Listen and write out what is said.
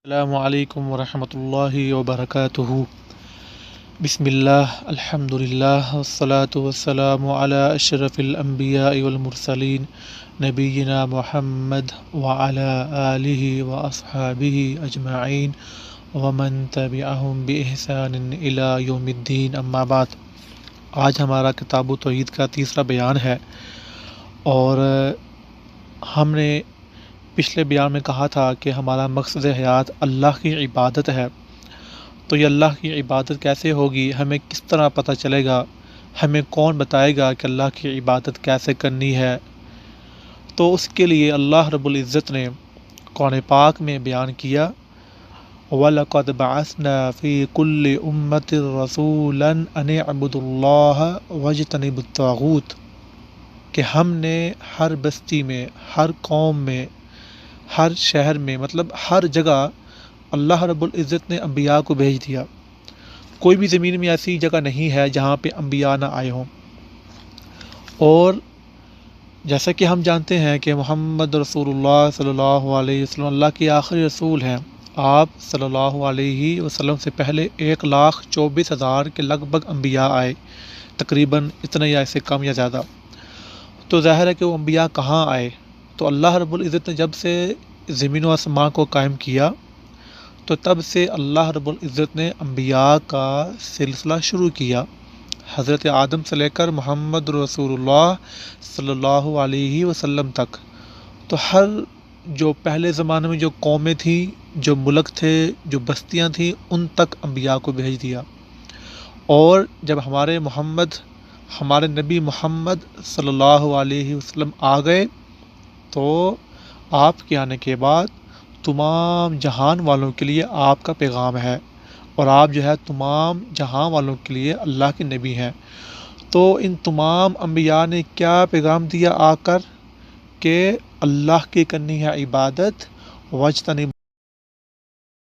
السلام علیکم ورحمۃ اللہ وبرکاتہ۔ بسم اللہ الحمد للہ والصلاة والسلام علی اشرف الانبیاء والمرسلین نبینا محمد وعلی آلہ واصحابہ اجمعین ومن تبعہم بإحسان الی یوم الدین، اما بعد۔ آج ہمارا کتاب التوحید کا تیسرا بیان ہے، اور ہم نے پچھلے بیان میں کہا تھا کہ ہمارا مقصد حیات اللہ کی عبادت ہے۔ تو یہ اللہ کی عبادت کیسے ہوگی، ہمیں کس طرح پتہ چلے گا، ہمیں کون بتائے گا کہ اللہ کی عبادت کیسے کرنی ہے؟ تو اس کے لیے اللہ رب العزت نے قرآن پاک میں بیان کیا، وَلَقَدْ بَعَثْنَا فِي كُلِّ أُمَّةٍ رَسُولًا أَنِ اعْبُدُوا اللَّهَ وَاجْتَنِبُوا الطَّاغُوتَ، کہ ہم نے ہر بستی میں، ہر قوم میں، ہر شہر میں، مطلب ہر جگہ اللہ رب العزت نے انبیاء کو بھیج دیا۔ کوئی بھی زمین میں ایسی جگہ نہیں ہے جہاں پہ انبیاء نہ آئے ہوں۔ اور جیسا کہ ہم جانتے ہیں کہ محمد رسول اللہ صلی اللہ علیہ وسلم اللہ کے آخری رسول ہیں۔ آپ صلی اللہ علیہ وسلم سے پہلے 1,24,000 کے لگ بھگ انبیاء آئے، تقریباً اتنا یا اس سے کم یا زیادہ۔ تو ظاہر ہے کہ وہ انبیاء کہاں آئے؟ تو اللہ رب العزت نے جب سے زمین و آسمان کو قائم کیا تو تب سے اللہ رب العزت نے انبیاء کا سلسلہ شروع کیا، حضرت آدم سے لے کر محمد رسول اللہ صلی اللہ علیہ وسلم تک۔ تو ہر جو پہلے زمانے میں جو قومیں تھیں، جو ملک تھے، جو بستیاں تھیں، ان تک انبیاء کو بھیج دیا۔ اور جب ہمارے نبی محمد صلی اللہ علیہ وسلم آ گئے تو آپ کے آنے کے بعد تمام جہان والوں کے لیے آپ کا پیغام ہے، اور آپ جو ہے تمام جہان والوں کے لیے اللہ کے نبی ہیں۔ تو ان تمام انبیاء نے کیا پیغام دیا آ کر، کہ اللہ کی کرنی ہے عبادت، واجتنب